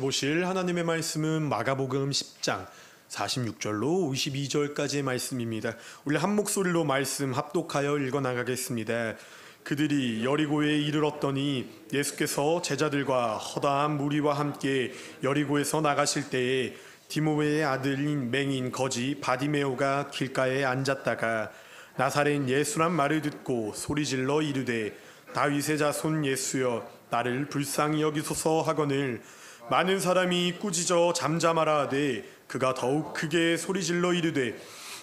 보실 하나님의 말씀은 마가복음 10장 46절로 52절까지의 말씀입니다. 우리 한 목소리로 말씀 합독하여 읽어나가겠습니다. 그들이 여리고에 이르렀더니 예수께서 제자들과 허다한 무리와 함께 여리고에서 나가실 때에 디모웨의 아들인 맹인 거지 바디메오가 길가에 앉았다가 나사렛 예수란 말을 듣고 소리질러 이르되 다윗의 자손 예수여 나를 불쌍히 여기소서 하거늘 많은 사람이 꾸짖어 잠잠하라 하되 그가 더욱 크게 소리질러 이르되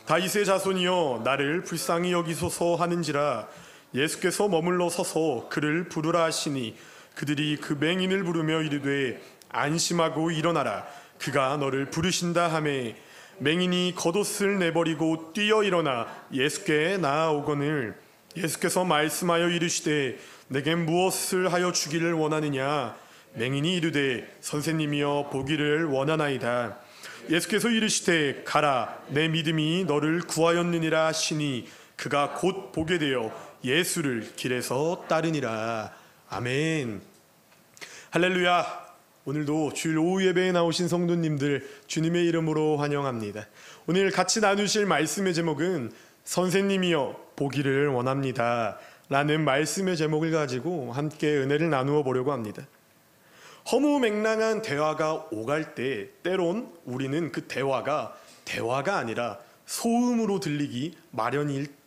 다윗의 자손이여 나를 불쌍히 여기소서 하는지라. 예수께서 머물러 서서 그를 부르라 하시니 그들이 그 맹인을 부르며 이르되 안심하고 일어나라 그가 너를 부르신다 하매 맹인이 겉옷을 내버리고 뛰어 일어나 예수께 나아오거늘 예수께서 말씀하여 이르시되 내게 무엇을 하여 주기를 원하느냐. 맹인이 이르되 선생님이여 보기를 원하나이다. 예수께서 이르시되 가라 내 믿음이 너를 구하였느니라 하시니 그가 곧 보게 되어 예수를 길에서 따르니라. 아멘. 할렐루야. 오늘도 주일 오후 예배에 나오신 성도님들 주님의 이름으로 환영합니다. 오늘 같이 나누실 말씀의 제목은 선생님이여 보기를 원합니다 라는 말씀의 제목을 가지고 함께 은혜를 나누어 보려고 합니다. 허무맹랑한 대화가 오갈 때 때론 우리는 그 대화가 아니라 소음으로 들리기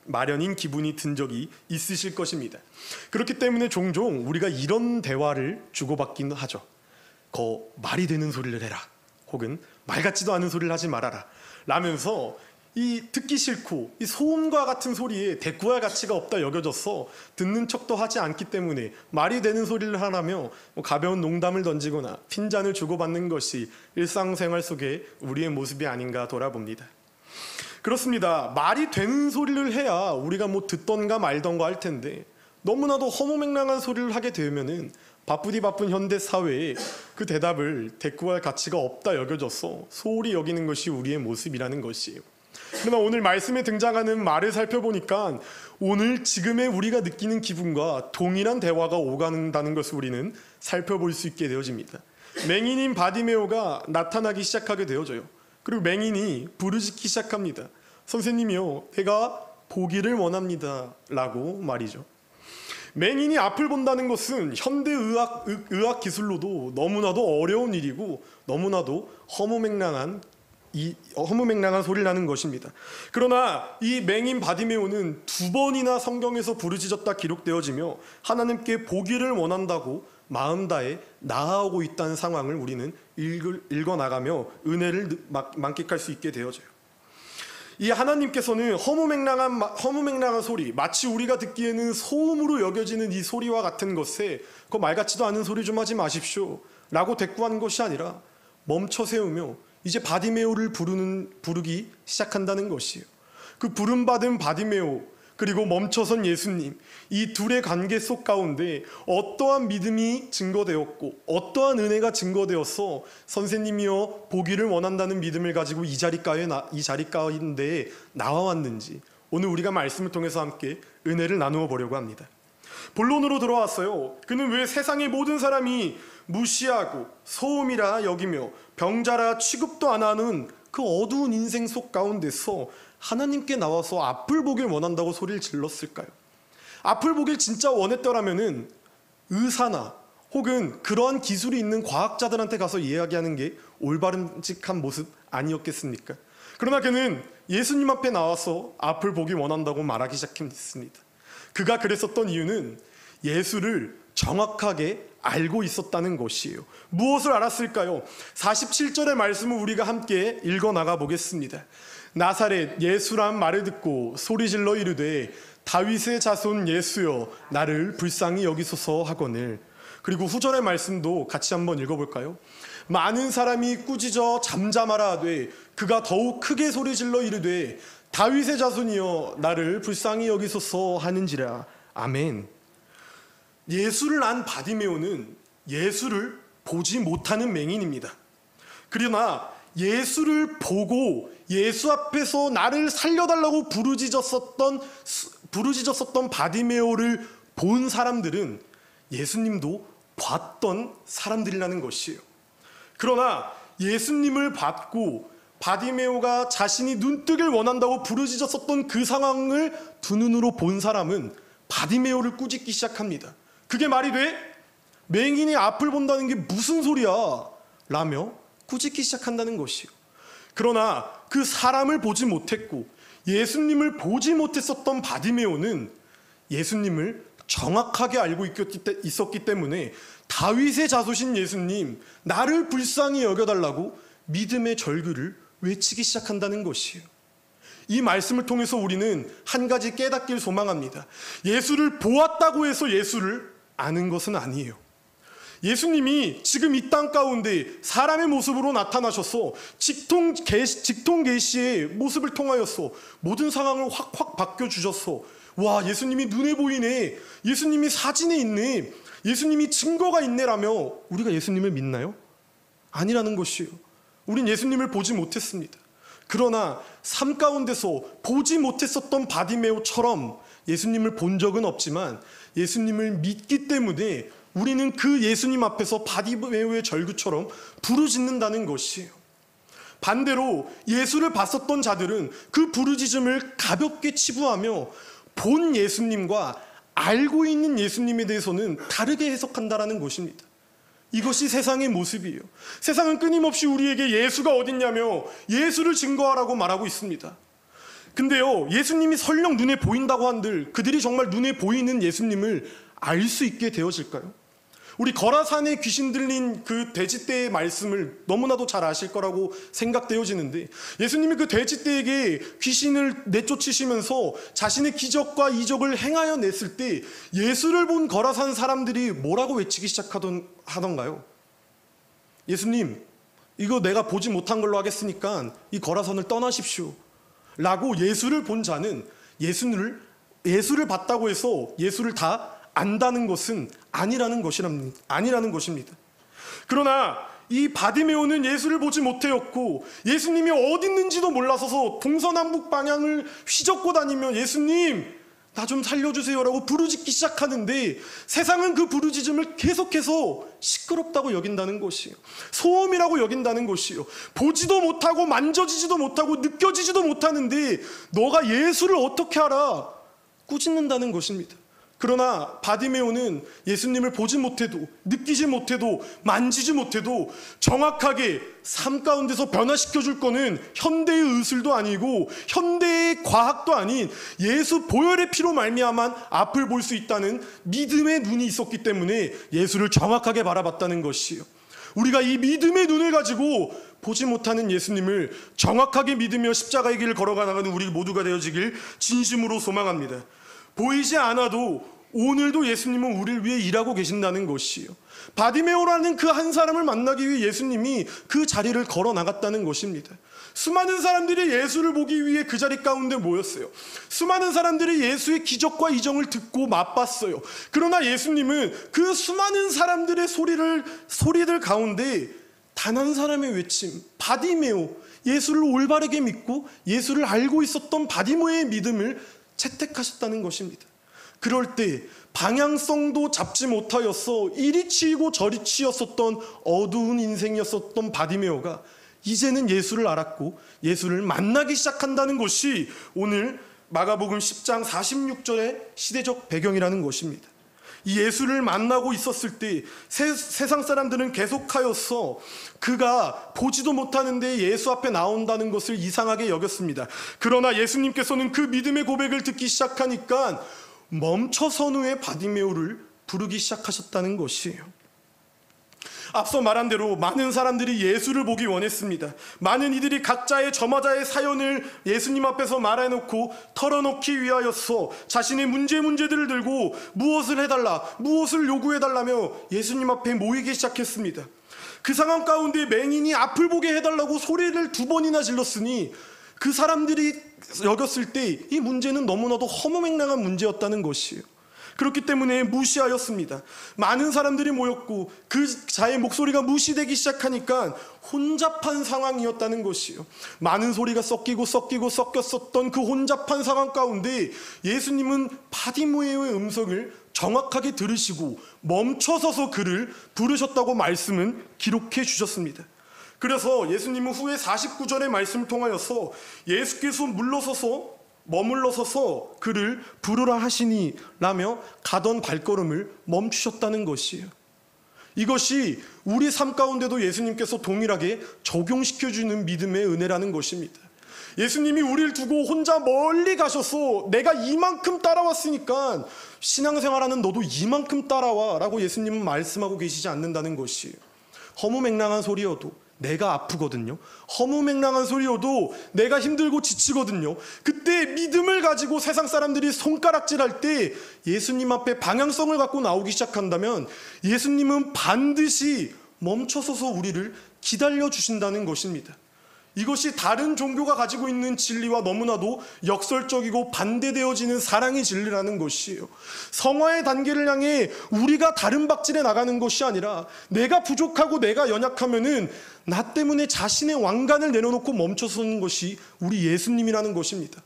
마련인 기분이 든 적이 있으실 것입니다. 그렇기 때문에 종종 우리가 이런 대화를 주고받기는 하죠. 말이 되는 소리를 해라, 혹은 말 같지도 않은 소리를 하지 말아라 라면서 이 듣기 싫고 이 소음과 같은 소리에 대꾸할 가치가 없다 여겨져서 듣는 척도 하지 않기 때문에 말이 되는 소리를 하라며 가벼운 농담을 던지거나 핀잔을 주고받는 것이 일상생활 속에 우리의 모습이 아닌가 돌아봅니다. 그렇습니다. 말이 되는 소리를 해야 우리가 듣던가 말던가 할 텐데 너무나도 허무맹랑한 소리를 하게 되면은 바쁜 현대 사회에 그 대답을 대꾸할 가치가 없다 여겨져서 소홀히 여기는 것이 우리의 모습이라는 것이에요. 그러나 오늘 말씀에 등장하는 말을 살펴보니까 오늘 지금의 우리가 느끼는 기분과 동일한 대화가 오간다는 것을 우리는 살펴볼 수 있게 되어집니다. 맹인인 바디메오가 나타나기 시작하게 되어져요. 그리고 맹인이 부르짖기 시작합니다. 선생님이요 내가 보기를 원합니다 라고 말이죠. 맹인이 앞을 본다는 것은 현대 의학 기술로도 너무나도 어려운 일이고 너무나도 허무맹랑한 소리를 하는 것입니다. 그러나 이 맹인 바디메오는 2번이나 성경에서 부르짖었다 기록되어지며 하나님께 보기를 원한다고 마음 다해 나아오고 있다는 상황을 우리는 읽어나가며 은혜를 만끽할 수 있게 되어져요. 이 하나님께서는 허무맹랑한 소리, 마치 우리가 듣기에는 소음으로 여겨지는 이 소리와 같은 것에 말 같지도 않은 소리 좀 하지 마십시오 라고 대꾸하는 것이 아니라 멈춰 세우며 이제 바디메오를 부르기 시작한다는 것이에요. 그 부름받은 바디메오 그리고 멈춰선 예수님, 이 둘의 관계 속 가운데 어떠한 믿음이 증거되었고 어떠한 은혜가 증거되어서 선생님이여 보기를 원한다는 믿음을 가지고 이 자리 가운데 나와왔는지 오늘 우리가 말씀을 통해서 함께 은혜를 나누어 보려고 합니다. 본론으로 들어왔어요. 그는 왜 세상의 모든 사람이 무시하고 소음이라 여기며 병자라 취급도 안 하는 그 어두운 인생 속 가운데서 하나님께 나와서 앞을 보길 원한다고 소리를 질렀을까요? 앞을 보길 진짜 원했더라면은 의사나 혹은 그러한 기술이 있는 과학자들한테 가서 이야기하는 게 올바름직한 모습 아니었겠습니까? 그러나 그는 예수님 앞에 나와서 앞을 보길 원한다고 말하기 시작했습니다. 그가 그랬었던 이유는 예수를 정확하게 알고 있었다는 것이에요. 무엇을 알았을까요? 47절의 말씀을 우리가 함께 읽어나가 보겠습니다. 나사렛 예수란 말을 듣고 소리질러 이르되 다윗의 자손 예수여 나를 불쌍히 여기소서 하거늘. 그리고 후절의 말씀도 같이 한번 읽어볼까요? 많은 사람이 꾸짖어 잠잠하라 하되 그가 더욱 크게 소리질러 이르되 다윗의 자손이여 나를 불쌍히 여기소서 하는지라. 아멘. 예수를 안 바디메오는 예수를 보지 못하는 맹인입니다. 그러나 예수를 보고 예수 앞에서 나를 살려달라고 부르짖었었던 바디메오를 본 사람들은 예수님도 봤던 사람들이라는 것이에요. 그러나 예수님을 받고 바디메오가 자신이 눈뜨길 원한다고 부르짖었었던 그 상황을 두 눈으로 본 사람은 바디메오를 꾸짖기 시작합니다. 그게 말이 돼? 맹인이 앞을 본다는 게 무슨 소리야? 라며 꾸짖기 시작한다는 것이요. 그러나 그 사람을 보지 못했고 예수님을 보지 못했었던 바디메오는 예수님을 정확하게 알고 있었기 때문에 다윗의 자손신 예수님, 나를 불쌍히 여겨달라고 믿음의 절규를 외치기 시작한다는 것이에요. 이 말씀을 통해서 우리는 한 가지 깨닫길 소망합니다. 예수를 보았다고 해서 예수를 아는 것은 아니에요. 예수님이 지금 이 땅 가운데 사람의 모습으로 나타나셔서 직통 계시의 모습을 통하여서 모든 상황을 확확 바뀌어주셨어. 와, 예수님이 눈에 보이네, 예수님이 사진에 있네, 예수님이 증거가 있네라며 우리가 예수님을 믿나요? 아니라는 것이에요. 우린 예수님을 보지 못했습니다. 그러나 삶 가운데서 보지 못했었던 바디메오처럼 예수님을 본 적은 없지만 예수님을 믿기 때문에 우리는 그 예수님 앞에서 바디메오의 절규처럼 부르짖는다는 것이에요. 반대로 예수를 봤었던 자들은 그 부르짖음을 가볍게 치부하며 본 예수님과 알고 있는 예수님에 대해서는 다르게 해석한다는 것입니다. 이것이 세상의 모습이에요. 세상은 끊임없이 우리에게 예수가 어딨냐며 예수를 증거하라고 말하고 있습니다. 근데요, 예수님이 설령 눈에 보인다고 한들 그들이 정말 눈에 보이는 예수님을 알 수 있게 되어질까요? 우리 거라산에 귀신 들린 그 돼지떼의 말씀을 너무나도 잘 아실 거라고 생각되어지는데, 예수님이 그 돼지떼에게 귀신을 내쫓으시면서 자신의 기적과 이적을 행하여 냈을 때 예수를 본 거라산 사람들이 뭐라고 외치기 시작하던가요? 예수님, 이거 내가 보지 못한 걸로 하겠으니까 이 거라산을 떠나십시오 라고 예수를 본 자는 예수를 봤다고 해서 예수를 다 안다는 것은 아니라는 것입니다. 그러나 이 바디메오는 예수를 보지 못하였고 예수님이 어디 있는지도 몰라서 동서남북 방향을 휘젓고 다니며 예수님, 나 좀 살려주세요라고 부르짖기 시작하는데 세상은 그 부르짖음을 계속해서 시끄럽다고 여긴다는 것이에요. 소음이라고 여긴다는 것이에요. 보지도 못하고 만져지지도 못하고 느껴지지도 못하는데 너가 예수를 어떻게 알아? 꾸짖는다는 것입니다. 그러나 바디메오는 예수님을 보지 못해도, 느끼지 못해도, 만지지 못해도 정확하게 삶 가운데서 변화시켜줄 거는 현대의 의술도 아니고 현대의 과학도 아닌 예수 보혈의 피로 말미암아 앞을 볼 수 있다는 믿음의 눈이 있었기 때문에 예수를 정확하게 바라봤다는 것이에요. 우리가 이 믿음의 눈을 가지고 보지 못하는 예수님을 정확하게 믿으며 십자가의 길을 걸어가는 우리 모두가 되어지길 진심으로 소망합니다. 보이지 않아도 오늘도 예수님은 우리를 위해 일하고 계신다는 것이에요. 바디메오라는 그 한 사람을 만나기 위해 예수님이 그 자리를 걸어 나갔다는 것입니다. 수많은 사람들이 예수를 보기 위해 그 자리 가운데 모였어요. 수많은 사람들이 예수의 기적과 이정을 듣고 맛봤어요. 그러나 예수님은 그 수많은 사람들의 소리들 가운데 단 한 사람의 외침, 바디메오, 예수를 올바르게 믿고 예수를 알고 있었던 바디메오의 믿음을 채택하셨다는 것입니다. 그럴 때 방향성도 잡지 못하였어 이리 치이고 저리 치였었던 어두운 인생이었었던 바디메오가 이제는 예수를 알았고 예수를 만나기 시작한다는 것이 오늘 마가복음 10장 46절의 시대적 배경이라는 것입니다. 이 예수를 만나고 있었을 때 세상 사람들은 계속하여서 그가 보지도 못하는데 예수 앞에 나온다는 것을 이상하게 여겼습니다. 그러나 예수님께서는 그 믿음의 고백을 듣기 시작하니까 멈춰선 후에 바디메오를 부르기 시작하셨다는 것이에요. 앞서 말한 대로 많은 사람들이 예수를 보기 원했습니다. 많은 이들이 각자의 저마다의 사연을 예수님 앞에서 말해놓고 털어놓기 위하여서 자신의 문제들을 들고 무엇을 해달라, 무엇을 요구해달라며 예수님 앞에 모이기 시작했습니다. 그 상황 가운데 맹인이 앞을 보게 해달라고 소리를 2번이나 질렀으니 그 사람들이 여겼을 때 이 문제는 너무나도 허무맹랑한 문제였다는 것이에요. 그렇기 때문에 무시하였습니다. 많은 사람들이 모였고 그 자의 목소리가 무시되기 시작하니까 혼잡한 상황이었다는 것이에요. 많은 소리가 섞였었던 그 혼잡한 상황 가운데 예수님은 바디메오의 음성을 정확하게 들으시고 멈춰서서 그를 부르셨다고 말씀은 기록해 주셨습니다. 그래서 예수님은 후에 49절의 말씀을 통하여서 예수께서 머물러서서 그를 부르라 하시니 라며 가던 발걸음을 멈추셨다는 것이에요. 이것이 우리 삶 가운데도 예수님께서 동일하게 적용시켜주는 믿음의 은혜라는 것입니다. 예수님이 우리를 두고 혼자 멀리 가셔서 내가 이만큼 따라왔으니까 신앙생활하는 너도 이만큼 따라와 라고 예수님은 말씀하고 계시지 않는다는 것이에요. 허무맹랑한 소리여도 내가 아프거든요. 허무맹랑한 소리여도 내가 힘들고 지치거든요. 그때 믿음을 가지고 세상 사람들이 손가락질할 때 예수님 앞에 방향성을 갖고 나오기 시작한다면 예수님은 반드시 멈춰서서 우리를 기다려 주신다는 것입니다. 이것이 다른 종교가 가지고 있는 진리와 너무나도 역설적이고 반대되어지는 사랑의 진리라는 것이에요. 성화의 단계를 향해 우리가 다른 박질에 나가는 것이 아니라 내가 부족하고 내가 연약하면은 나 때문에 자신의 왕관을 내려놓고 멈춰서는 것이 우리 예수님이라는 것입니다.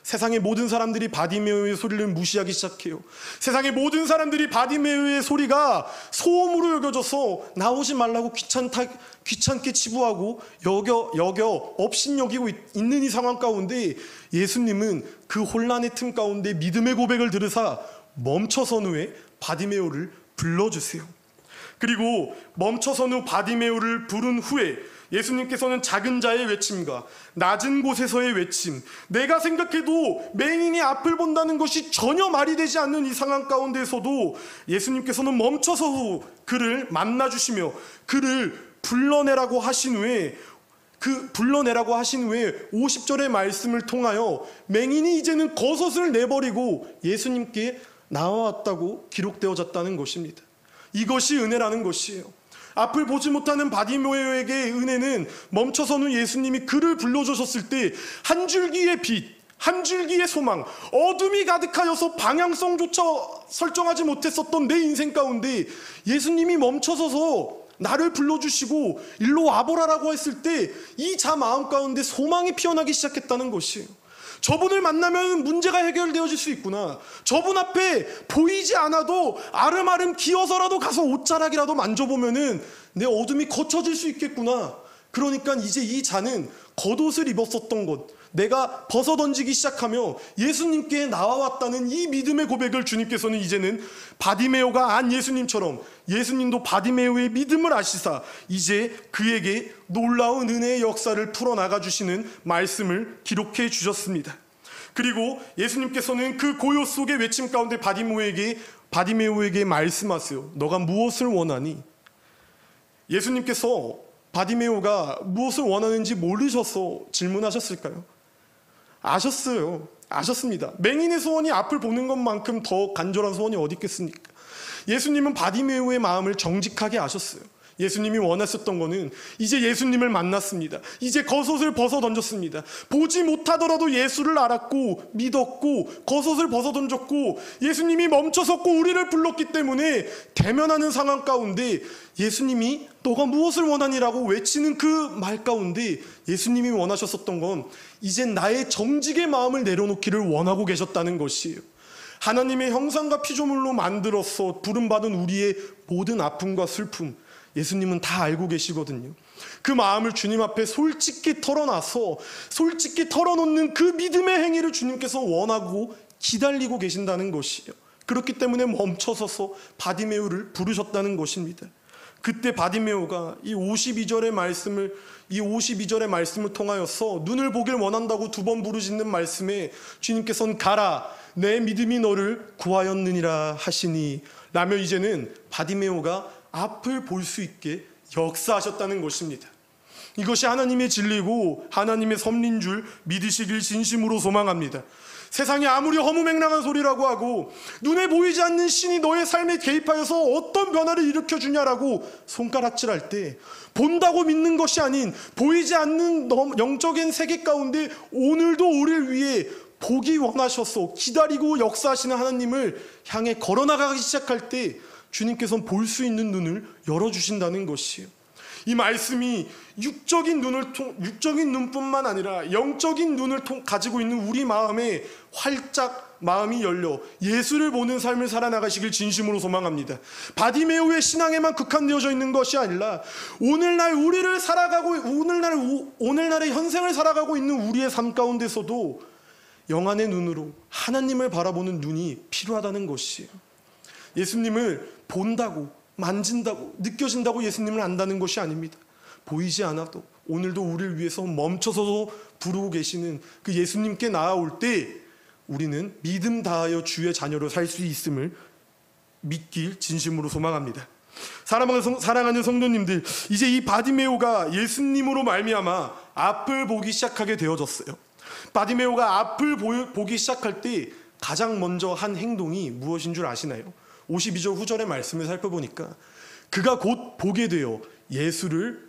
세상의 모든 사람들이 바디메오의 소리를 무시하기 시작해요. 세상의 모든 사람들이 바디메오의 소리가 소음으로 여겨져서 나오지 말라고 귀찮게 치부하고 여겨 업신여기고 있는 이 상황 가운데 예수님은 그 혼란의 틈 가운데 믿음의 고백을 들으사 멈춰선 후에 바디메오를 불러주세요. 그리고 멈춰선 후 바디메오를 부른 후에 예수님께서는 작은 자의 외침과 낮은 곳에서의 외침, 내가 생각해도 맹인이 앞을 본다는 것이 전혀 말이 되지 않는 이 상황 가운데서도 예수님께서는 멈춰서 그를 만나주시며 그를 불러내라고 하신 후에 50절의 말씀을 통하여 맹인이 이제는 겉옷을 내버리고 예수님께 나와왔다고 기록되어졌다는 것입니다. 이것이 은혜라는 것이에요. 앞을 보지 못하는 바디메오에게 은혜는 멈춰선 후 예수님이 그를 불러주셨을 때 한 줄기의 빛, 한 줄기의 소망, 어둠이 가득하여서 방향성조차 설정하지 못했었던 내 인생 가운데 예수님이 멈춰서서 나를 불러주시고 일로 와보라라고 했을 때 이 자 마음 가운데 소망이 피어나기 시작했다는 것이에요. 저분을 만나면 문제가 해결되어질 수 있구나. 저분 앞에 보이지 않아도 아름아름 기어서라도 가서 옷자락이라도 만져보면은 내 어둠이 거쳐질 수 있겠구나. 그러니까 이제 이 자는 겉옷을 입었었던 것, 내가 벗어던지기 시작하며 예수님께 나와왔다는 이 믿음의 고백을 주님께서는 이제는 바디메오가 안 예수님처럼 예수님도 바디메오의 믿음을 아시사 이제 그에게 놀라운 은혜의 역사를 풀어나가 주시는 말씀을 기록해 주셨습니다. 그리고 예수님께서는 그 고요 속의 외침 가운데 바디메오에게 말씀하세요. 너가 무엇을 원하니? 예수님께서 바디메오가 무엇을 원하는지 모르셔서 질문하셨을까요? 아셨어요. 아셨습니다. 맹인의 소원이 앞을 보는 것만큼 더 간절한 소원이 어디 있겠습니까? 예수님은 바디메오의 마음을 정직하게 아셨어요. 예수님이 원하셨던 거는 이제 예수님을 만났습니다. 이제 겉옷을 벗어 던졌습니다. 보지 못하더라도 예수를 알았고 믿었고 겉옷을 벗어 던졌고 예수님이 멈춰섰고 우리를 불렀기 때문에 대면하는 상황 가운데 예수님이 너가 무엇을 원하니라고 외치는 그 말 가운데 예수님이 원하셨었던 건 이젠 나의 정직의 마음을 내려놓기를 원하고 계셨다는 것이에요. 하나님의 형상과 피조물로 만들어서 부름받은 우리의 모든 아픔과 슬픔 예수님은 다 알고 계시거든요. 그 마음을 주님 앞에 솔직히 털어놔서 솔직히 털어놓는 그 믿음의 행위를 주님께서 원하고 기다리고 계신다는 것이에요. 그렇기 때문에 멈춰서서 바디메오를 부르셨다는 것입니다. 그때 바디메오가 이 52절의 말씀을 통하여서 눈을 보길 원한다고 두 번 부르짖는 말씀에 주님께서는 가라 내 믿음이 너를 구하였느니라 하시니 라며 이제는 바디메오가 앞을 볼 수 있게 역사하셨다는 것입니다. 이것이 하나님의 진리고 하나님의 섭리인 줄 믿으시길 진심으로 소망합니다. 세상이 아무리 허무맹랑한 소리라고 하고 눈에 보이지 않는 신이 너의 삶에 개입하여서 어떤 변화를 일으켜주냐라고 손가락질할 때 본다고 믿는 것이 아닌 보이지 않는 영적인 세계 가운데 오늘도 우리를 위해 보기 원하셔서 기다리고 역사하시는 하나님을 향해 걸어나가기 시작할 때 주님께서는 볼 수 있는 눈을 열어주신다는 것이에요. 이 말씀이 육적인 눈뿐만 아니라 영적인 눈을 가지고 있는 우리 마음에 활짝 마음이 열려 예수를 보는 삶을 살아나가시길 진심으로 소망합니다. 바디메오의 신앙에만 국한되어져 있는 것이 아니라 오늘날 우리를 살아가고 오늘날의 현생을 살아가고 있는 우리의 삶 가운데서도 영안의 눈으로 하나님을 바라보는 눈이 필요하다는 것이에요. 예수님을 본다고, 만진다고, 느껴진다고 예수님을 안다는 것이 아닙니다. 보이지 않아도 오늘도 우리를 위해서 멈춰서도 부르고 계시는 그 예수님께 나아올 때 우리는 믿음 다하여 주의 자녀로 살 수 있음을 믿길 진심으로 소망합니다. 사랑하는 성도님들, 이제 이 바디메오가 예수님으로 말미암아 앞을 보기 시작하게 되어졌어요. 바디메오가 앞을 보기 시작할 때 가장 먼저 한 행동이 무엇인 줄 아시나요? 52절 후절의 말씀을 살펴보니까 그가 곧 보게 되어 예수를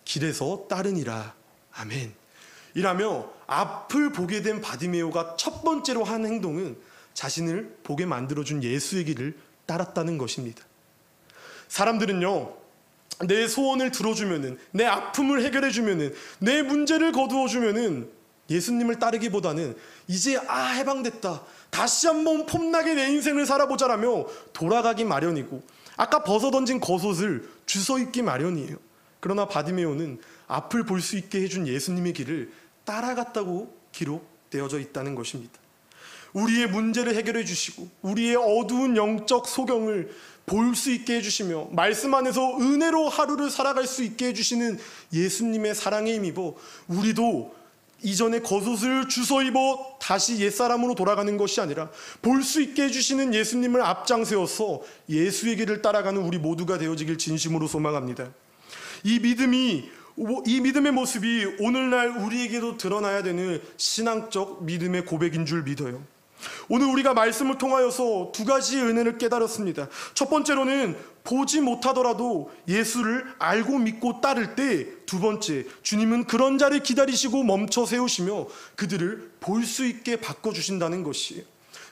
길에서 따르니라. 아멘. 이라며 앞을 보게 된 바디메오가 첫 번째로 한 행동은 자신을 보게 만들어준 예수의 길을 따랐다는 것입니다. 사람들은요, 내 소원을 들어주면은, 내 아픔을 해결해주면은, 내 문제를 거두어주면은 예수님을 따르기보다는 이제 해방됐다, 다시 한번 폼나게 내 인생을 살아보자라며 돌아가기 마련이고 아까 벗어던진 겉옷을 주워입기 마련이에요. 그러나 바디메오는 앞을 볼 수 있게 해준 예수님의 길을 따라갔다고 기록되어져 있다는 것입니다. 우리의 문제를 해결해 주시고 우리의 어두운 영적 소경을 볼 수 있게 해주시며 말씀 안에서 은혜로 하루를 살아갈 수 있게 해주시는 예수님의 사랑에 힘입어 우리도 이전에 겉옷을 주워입어 다시 옛사람으로 돌아가는 것이 아니라 볼 수 있게 해주시는 예수님을 앞장세워서 예수의 길을 따라가는 우리 모두가 되어지길 진심으로 소망합니다. 이 믿음의 모습이 오늘날 우리에게도 드러나야 되는 신앙적 믿음의 고백인 줄 믿어요. 오늘 우리가 말씀을 통하여서 두 가지 은혜를 깨달았습니다. 첫 번째로는 보지 못하더라도 예수를 알고 믿고 따를 때, 두 번째, 주님은 그런 자를 기다리시고 멈춰 세우시며 그들을 볼 수 있게 바꿔주신다는 것이에요.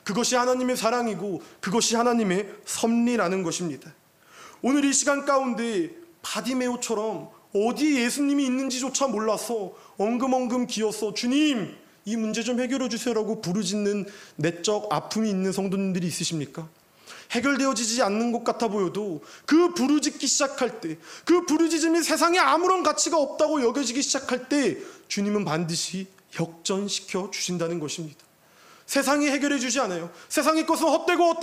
그것이 하나님의 사랑이고 그것이 하나님의 섭리라는 것입니다. 오늘 이 시간 가운데 바디메오처럼 어디에 예수님이 있는지조차 몰라서 엉금엉금 기어서 주님 이 문제 좀 해결해 주세요라고 부르짖는 내적 아픔이 있는 성도님들이 있으십니까? 해결되어지지 않는 것 같아 보여도 그 부르짖기 시작할 때, 그 부르짖음이 세상에 아무런 가치가 없다고 여겨지기 시작할 때 주님은 반드시 역전시켜 주신다는 것입니다. 세상이 해결해 주지 않아요. 세상의 것은 헛되고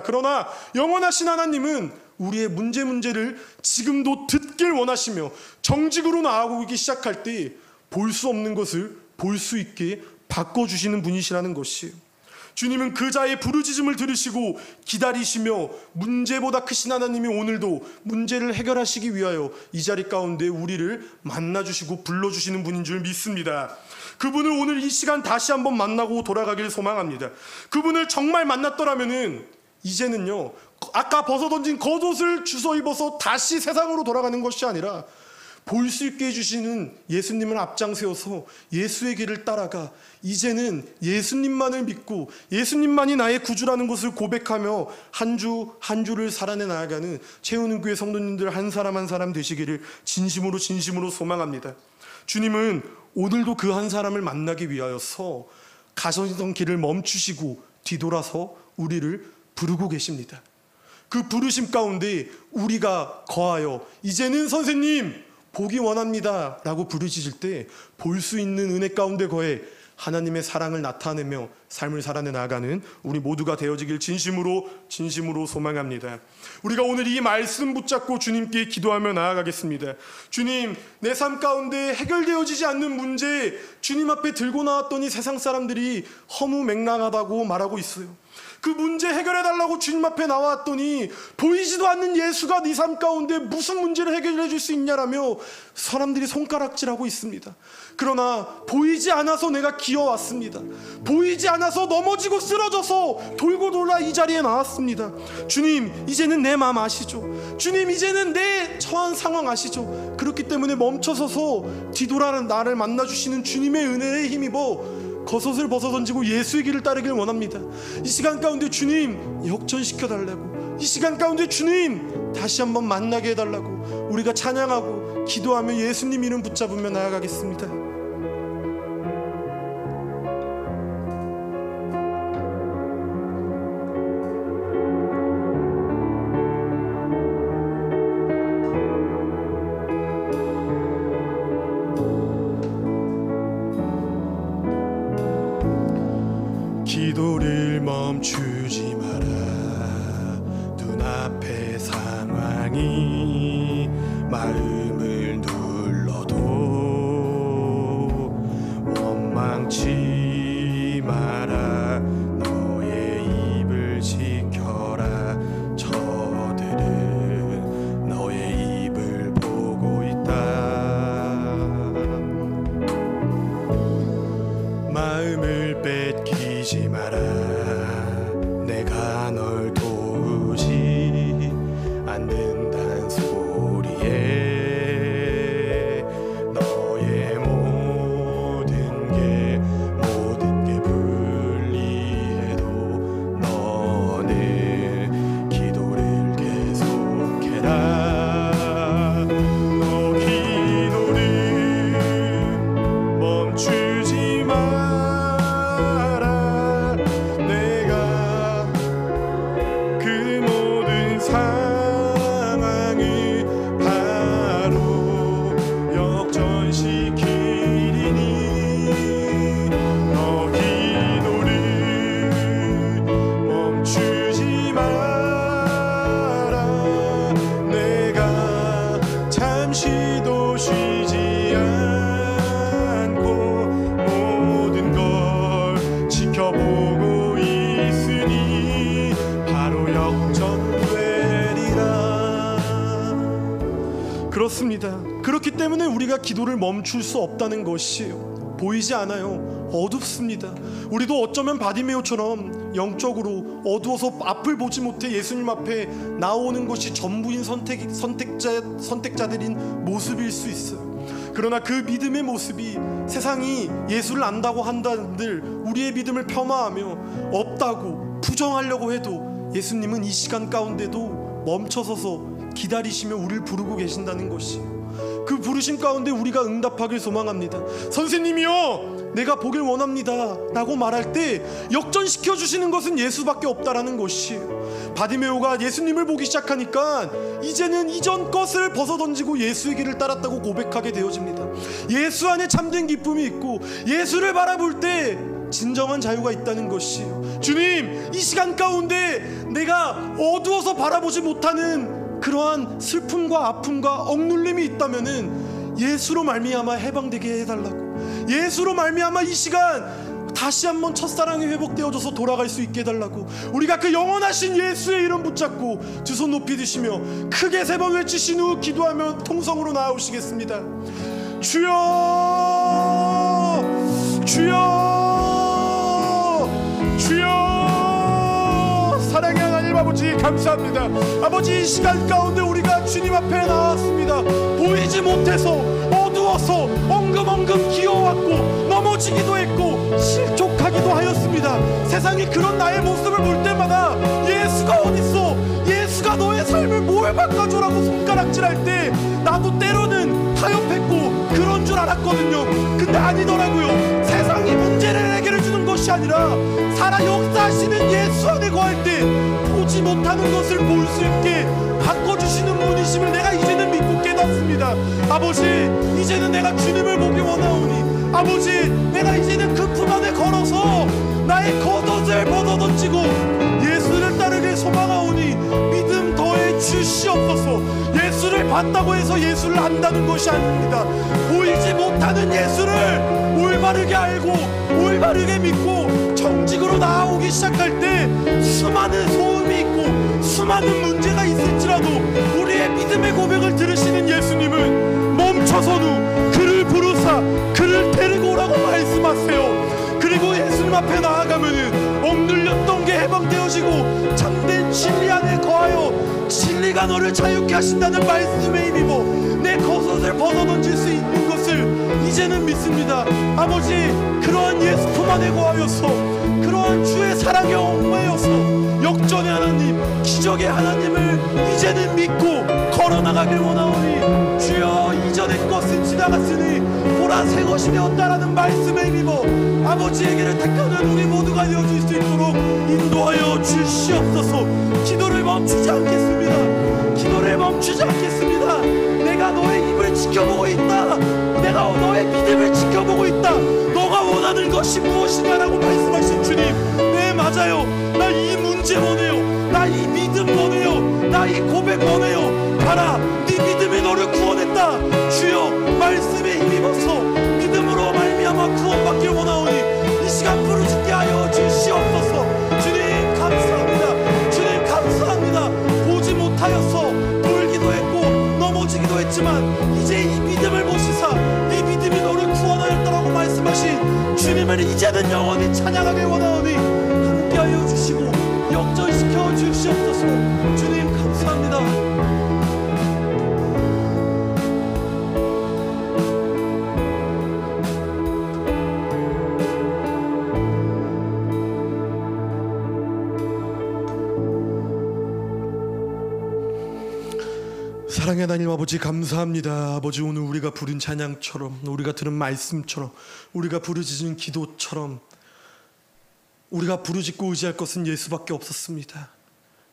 그러나 영원하신 하나님은 우리의 문제를 지금도 듣길 원하시며 정직으로 나아오기 시작할 때 볼 수 없는 것을 볼 수 있게 바꿔주시는 분이시라는 것이에요. 주님은 그 자의 부르짖음을 들으시고 기다리시며 문제보다 크신 하나님이 오늘도 문제를 해결하시기 위하여 이 자리 가운데 우리를 만나주시고 불러주시는 분인 줄 믿습니다. 그분을 오늘 이 시간 다시 한번 만나고 돌아가길 소망합니다. 그분을 정말 만났더라면은 이제는요, 아까 벗어던진 겉옷을 주워입어서 다시 세상으로 돌아가는 것이 아니라 볼 수 있게 해주시는 예수님을 앞장세워서 예수의 길을 따라가 이제는 예수님만을 믿고 예수님만이 나의 구주라는 것을 고백하며 한 주 한 주를 살아내 나아가는 채우는교회 성도님들 한 사람 되시기를 진심으로 소망합니다. 주님은 오늘도 그 한 사람을 만나기 위하여서 가셨던 길을 멈추시고 뒤돌아서 우리를 부르고 계십니다. 그 부르심 가운데 우리가 거하여 이제는 선생님 보기 원합니다 라고 부르짖을 때 볼 수 있는 은혜 가운데 거해 하나님의 사랑을 나타내며 삶을 살아내 나가는 우리 모두가 되어지길 진심으로 소망합니다. 우리가 오늘 이 말씀 붙잡고 주님께 기도하며 나아가겠습니다. 주님, 내 삶 가운데 해결되어지지 않는 문제 주님 앞에 들고 나왔더니 세상 사람들이 허무맹랑하다고 말하고 있어요. 그 문제 해결해달라고 주님 앞에 나왔더니 보이지도 않는 예수가 네 삶 가운데 무슨 문제를 해결해 줄 수 있냐라며 사람들이 손가락질하고 있습니다. 그러나 보이지 않아서 내가 기어왔습니다. 보이지 않아서 넘어지고 쓰러져서 돌고 돌아 이 자리에 나왔습니다. 주님, 이제는 내 마음 아시죠? 주님, 이제는 내 처한 상황 아시죠? 그렇기 때문에 멈춰서서 뒤돌아 나를 만나주시는 주님의 은혜에 힘입어 겉옷을 벗어던지고 예수의 길을 따르길 원합니다. 이 시간 가운데 주님 역전시켜달라고, 이 시간 가운데 주님 다시 한번 만나게 해달라고 우리가 찬양하고 기도하며 예수님 이름 붙잡으며 나아가겠습니다. 그렇습니다. 그렇기 때문에 우리가 기도를 멈출 수 없다는 것이에요. 보이지 않아요. 어둡습니다. 우리도 어쩌면 바디메오처럼 영적으로 어두워서 앞을 보지 못해 예수님 앞에 나오는 것이 전부인 선택자들인 모습일 수 있어요. 그러나 그 믿음의 모습이 세상이 예수를 안다고 한다는들 우리의 믿음을 폄하하며 없다고 부정하려고 해도 예수님은 이 시간 가운데도 멈춰서서 기다리시며 우리를 부르고 계신다는 것이에요. 그 부르심 가운데 우리가 응답하길 소망합니다. 선생님이요, 내가 보길 원합니다 라고 말할 때 역전시켜 주시는 것은 예수밖에 없다라는 것이에요. 바디메오가 예수님을 보기 시작하니까 이제는 이전 것을 벗어던지고 예수의 길을 따랐다고 고백하게 되어집니다. 예수 안에 참된 기쁨이 있고 예수를 바라볼 때 진정한 자유가 있다는 것이에요. 주님, 이 시간 가운데 내가 어두워서 바라보지 못하는 그러한 슬픔과 아픔과 억눌림이 있다면은 예수로 말미암아 해방되게 해달라고, 예수로 말미암아 이 시간 다시 한번 첫사랑이 회복되어져서 돌아갈 수 있게 해달라고, 우리가 그 영원하신 예수의 이름 붙잡고 두 손 높이 드시며 크게 세 번 외치신 후 기도하며 통성으로 나아오시겠습니다. 주여, 주여, 주여. 사랑의 하나님 아버지, 감사합니다. 아버지, 이 시간 가운데 우리가 주님 앞에 나왔습니다. 보이지 못해서 어두워서 엉금엉금 기어왔고 넘어지기도 했고 실족하기도 하였습니다. 세상이 그런 나의 모습을 볼 때마다 예수가 어딨어, 예수가 너의 삶을 뭘 바꿔줘라고 손가락질할 때 나도 때로는 타협했고 그런 줄 알았거든요. 근데 아니더라고요. 세상이 문제를 해결해주는 것이 아니라 살아 역사하시는 예수 안에 거할 때 보지 못하는 것을 볼 수 있게 바꿔주시는 분이심을 내가 이제는 믿고 깨닫습니다. 아버지, 이제는 내가 주님을 보기 원하오니, 아버지, 내가 이제는 그 품 안에 걸어서 나의 겉옷을 벗어던지고 예수를 따르길 소망하오니 믿음 더해 주시옵소서. 예수를 봤다고 해서 예수를 안다는 것이 아닙니다. 보이지 못하는 예수를 올바르게 알고 올바르게 믿고 정직으로 나아오기 시작할 때 수많은 소음이 있고 수많은 문제가 있을지라도 우리의 믿음의 고백을 들으시는 예수님은 멈춰선 후 그를 부르사 그를 데리고 오라고 말씀하세요. 그리고 예수님 앞에 나아가면은 억눌렸던 게 해방되어지고 참된 진리 안에 거하여 진리가 너를 자유케 하신다는 말씀에 힘입어 내 겉옷을 벗어던질 수 있는 것을 이제는 믿습니다. 아버지, 그러한 예수 품 안에 거하여서 그러한 주의 사랑에 얽매여서 역전의 하나님, 기적의 하나님을 이제는 믿고 걸어나가길 원하오니, 주여, 이전의 것은 지나갔으니 보라 새 것이 되었다라는 말씀에 힘입어 아버지에게를 택하는 우리 모두가 되어줄 수 있도록 인도하여 주시옵소서. 기도를 멈추지 않겠습니다. 기도를 멈추지 않겠습니다. 내가 너의 입을 지켜보고 있다. 내가 너의 믿음을 지켜보고 있다. 너가 원하는 것이 무엇이냐라고 말씀하신 주님, 네, 맞아요. 나 이 문제 원해요. 나 이 믿음 원해요. 나 이 고백 원해요. 봐라, 네 믿음이 너를 구원했다. 주여, 말씀에 힘입어서 믿음으로 말미암아 구원받길 원하오니 이 시간 부르짖게 하여 주시옵소서. 주님 감사합니다. 주님 감사합니다. 보지 못하여서 돌기도 했고 넘어지기도 했지만 이제 이 믿음을 보시사 네 믿음이 너를 구원하였다라고 말씀하신 주님을 이제는 영원히 찬양하길 원하오니 함께하여 주시고 역전시켜 주시옵소서. 주님 감사합니다. 사랑의 하나님 아버지, 감사합니다. 아버지, 오늘 우리가 부른 찬양처럼, 우리가 들은 말씀처럼, 우리가 부르짖은 기도처럼 우리가 부르짖고 의지할 것은 예수밖에 없었습니다.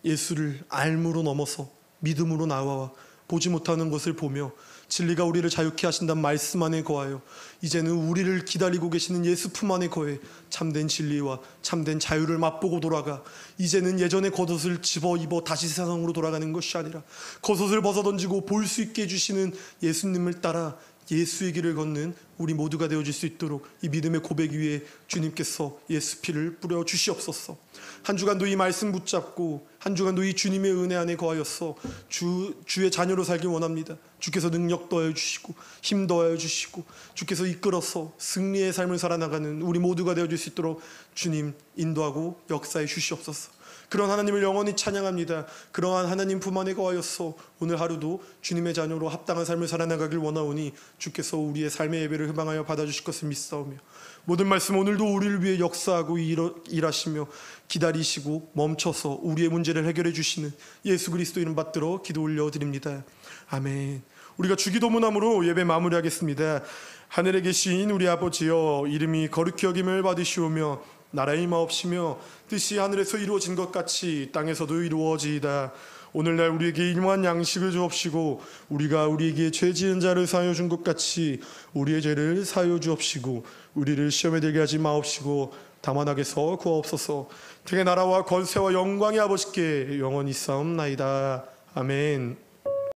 예수를 알므로 넘어서 믿음으로 나와 보지 못하는 것을 보며 진리가 우리를 자유케 하신다는 말씀 안에 거하여 이제는 우리를 기다리고 계시는 예수 품 안에 거해 참된 진리와 참된 자유를 맛보고 돌아가 이제는 예전의 겉옷을 집어 입어 다시 세상으로 돌아가는 것이 아니라 겉옷을 벗어던지고 볼 수 있게 해주시는 예수님을 따라 예수의 길을 걷는 우리 모두가 되어줄 수 있도록 이 믿음의 고백 위에 주님께서 예수 피를 뿌려 주시옵소서. 한 주간도 이 말씀 붙잡고 한 주간도 이 주님의 은혜 안에 거하여서 주의 자녀로 살길 원합니다. 주께서 능력 더하여 주시고 힘 더하여 주시고 주께서 이끌어서 승리의 삶을 살아나가는 우리 모두가 되어줄 수 있도록 주님 인도하고 역사해 주시옵소서. 그런 하나님을 영원히 찬양합니다. 그러한 하나님 품 안에 거하여서 오늘 하루도 주님의 자녀로 합당한 삶을 살아나가길 원하오니 주께서 우리의 삶의 예배를 희망하여 받아주실 것을 믿사오며 모든 말씀 오늘도 우리를 위해 역사하고 일하시며 기다리시고 멈춰서 우리의 문제를 해결해 주시는 예수 그리스도 이름 받들어 기도 올려드립니다. 아멘. 우리가 주기도문함으로 예배 마무리하겠습니다. 하늘에 계신 우리 아버지여, 이름이 거룩히 여김을 받으시오며 나라의 마옵시며 뜻이 하늘에서 이루어진 것 같이 땅에서도 이루어지이다. 오늘날 우리에게 일용할 양식을 주옵시고 우리가 우리에게 죄 지은 자를 사하여 준 것 같이 우리의 죄를 사하여 주옵시고 우리를 시험에 들게 하지 마옵시고 다만 악에서 구하옵소서. 되게 나라와 권세와 영광이 아버지께 영원히 싸움나이다. 아멘.